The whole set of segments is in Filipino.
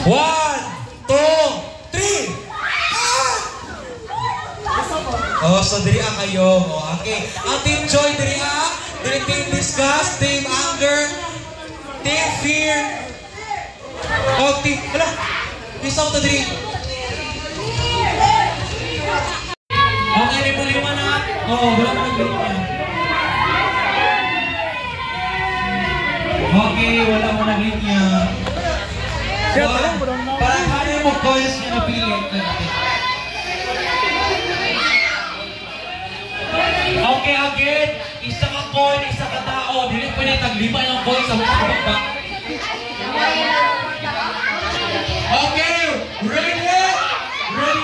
1, 2, 3. Oh, so diri kayo. Oh, okay. Ang Team Joy diri Team Disgust, Team Anger, Team Fear. Oh, Team... Wala! Isaw to diri. Okay, lima na. Oo, wala mo naglima. Okay, wala mo naglinya. Para kaya mo coins niya napili. Okay, again. Isa ka coin, isa ka tao. Dili pa niya taglima ng coin sa mga baba. Okay, ready? Ready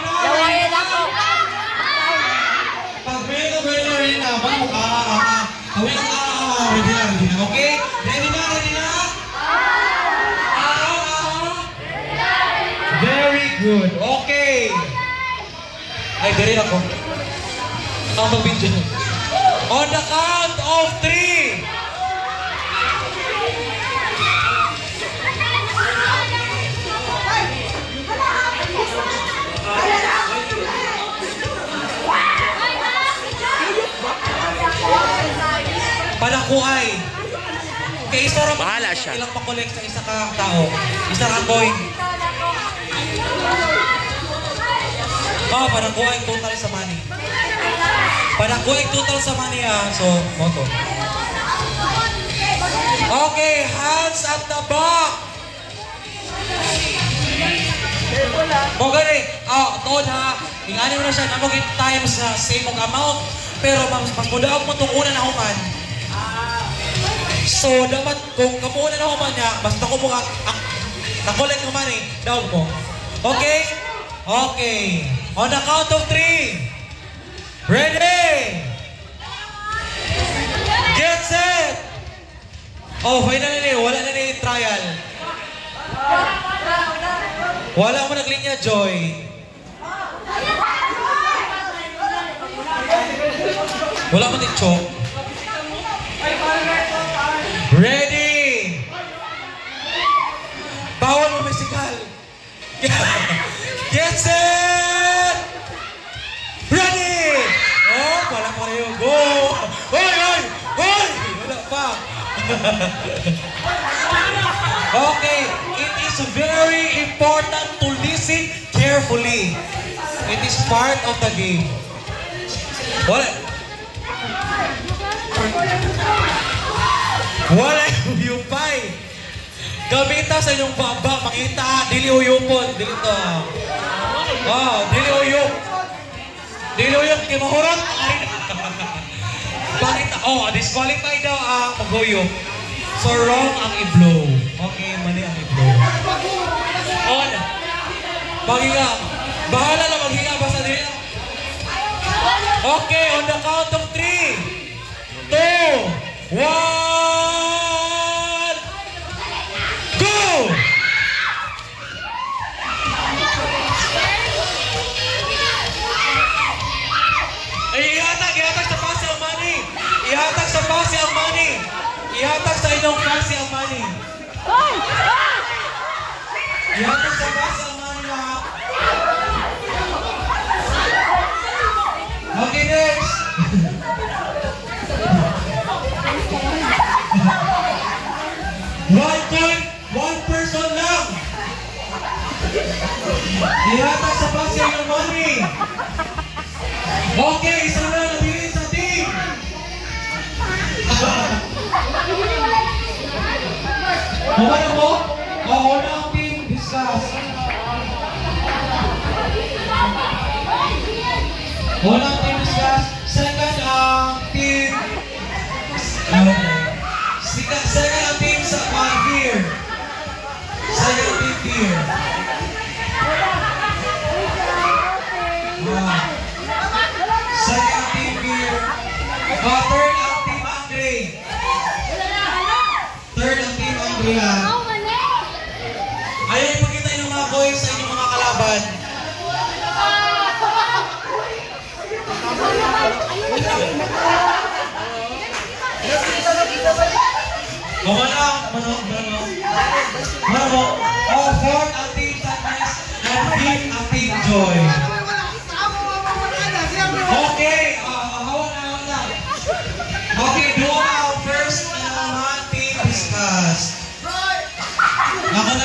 na? Ready na. Bago ka. Kawin ka. Ready na. Okay? Ready na. Very good. Okay. Ay, garin ako. Ang mag-video nyo. On the count of 3. Panakuay. Kaya isa rin bahala siya. Ilang pakolek sa isa ka tao. Isa rin coin. Oh, panakuay total sa money. Panakuay total sa money So, moto. Okay, hands at the back. O gani. Toon ha. Ingani mo na siya. Namugit times na same amount. Pero mas mudaog mo itong una na human. So, dapat kung kamuuna na human niya, basta ko mga nakulit human daog mo. Okay? Okay. On the count of 3. Ready? Get set! Oh, finally, wala na ni trial. Wala mo naglinya, Joy. Wala mo din chok. Ready! Bawal mo mesikal. Get set! Ready! Oh, wala pa rin. Go! Hoy! Wala pa. Okay, it is very important to listen carefully. It is part of the game. Wala yung pay. Gabita sa inyong baba, makita, dili uyupon, dili to. Dili uyup. Dili uyup, kaya mahurot. Pakita, disqualify daw ang mag-uyup. So wrong ang i-blow. Okay, mali ang i-blow. On. Paghinga. Bahala na maghinga, basta dili. Okay, on the count of 3, 2, 1, go! Ihatag sa pasi ang money. Ihatag sa pasi ang money. Ihatag sa inyong pasi ang money. Ihatag sa pasi ang money lahat. Okay, next. One person lang. Ihatag sa pasi ang money. Okay, isa na nabili sa team. Kumana mo? Una ang team, discuss. Unang team discuss. Second ang team. Second ang team sa fear. Second team fear. Second team fear. Third ang team angry. Third ang team angry ha. Ayaw ipakita yung mga boys sa inyong mga kalaban. Fourth ang team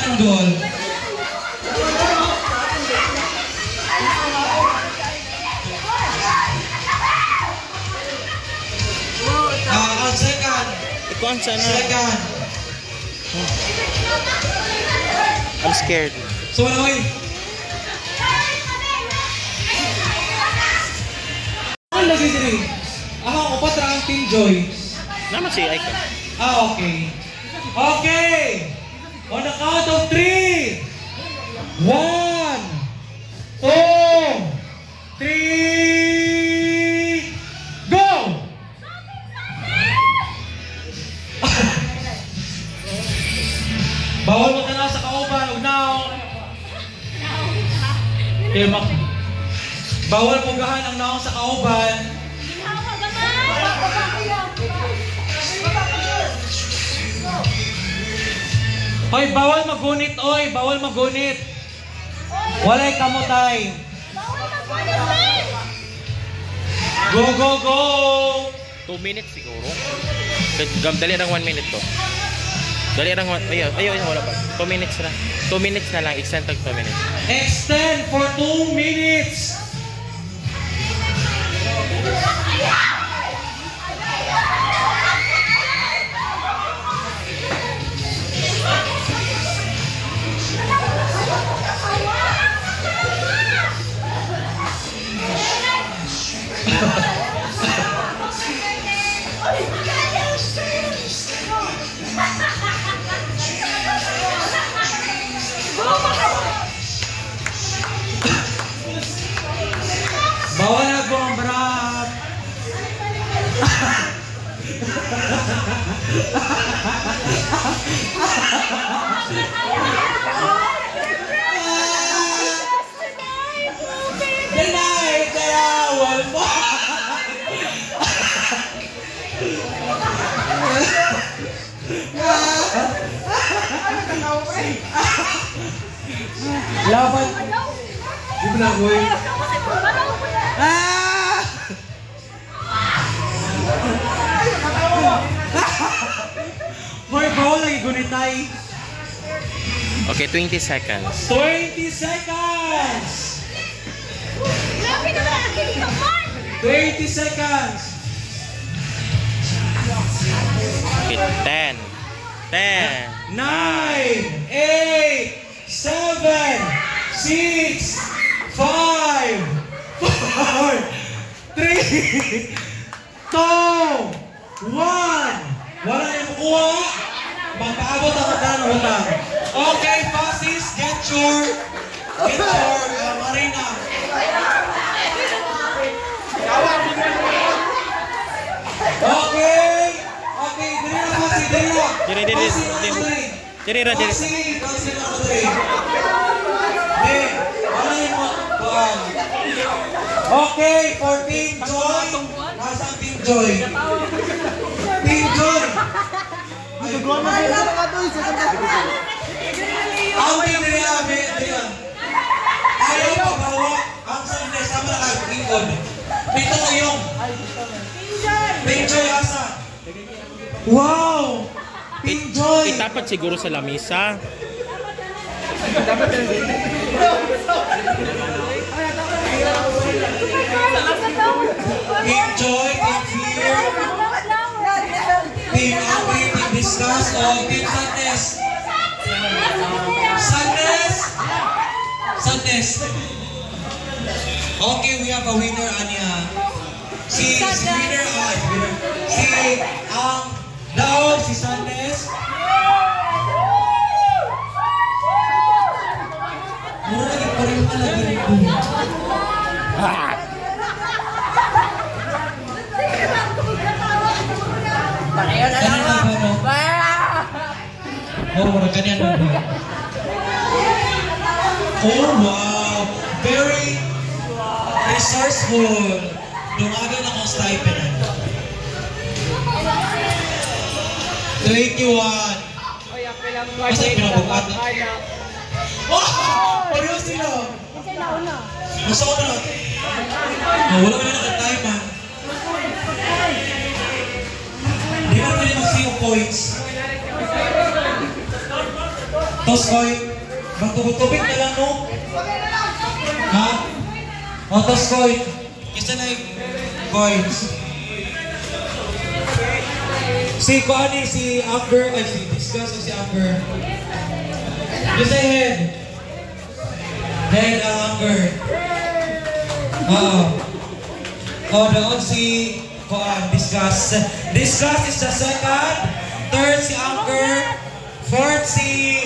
Tanggol. Ang second. Ikuan sana. Second. I'm scared. So, oy. Ano lagi diri? Ako, upat ra ang Team Joy. Naman si Icon. Okay. Okay! On the count of 3! 1, 2, 3, go! Bawal mo tanaw sa kauban, ugnaw. Bawal pugahan ang naong sa kauban. Hoy, bawal magunit, oy, bawal magunit. Walay kamutay. Go, go, go! 2 minutes siguro. Dali lang 1 minute to. Dali lang 1. Ayaw, wala pa. 2 minutes na. 2 minutes na lang. Extend tag 2 minutes. Extend for 2 minutes. Bawal na buong brap. Deny, dayawal mo. Laban. Di ba na, boy? Boy, bawal lagi gunitay. Okay, 20 seconds. 20 seconds! 20 seconds! Okay, 10. 10. 9, 8, 7, 6, 5, 4, 3, 2, 1. Wala na yung kuha. Magpaabot ang hagdan ng hutang. Okay, Fasis, get your arena. Okay, dili na Fasis, dili na. Dili na. Fasis na ako dili. Wala yung kuhaan. Okay, for Team Joy. Nasaan Team Joy? Team Joy! Ang pinirabi, ayaw pagawak ang Sunday sama na kag-ikon. Pito yung Team Joy asa. Wow! Team Joy! Itapat siguro sa lamisa. Team Joy, Team Fear, Team Angry, Team Discuss, o Team Sandes. Sandes. Okay, we have a winner, Anya. Si winner, si Daog, si Sandes. Mura lagi pa rin lagi rito. Oh, ganyan ba? Oh, wow! Very resourceful. Dumagan akong stipend. 21. Basta pinabukat na. Wow! Pareho sila. Basta ko na. Wala ka na nakatime, ha? Di ba pwede mag-0 points? Tapos koy, magtubig na lang no? Ha? O, tapos koy, isa na yung coins. Si Kuani, si Amber, ay si Discuss o si Amber. Just say head. Head ang Amber. Doon si Kuan, Discuss. Discuss is the second. Third si Amber. Fourth si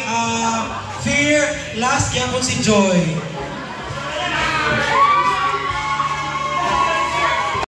Fear. Last yapon si Joy.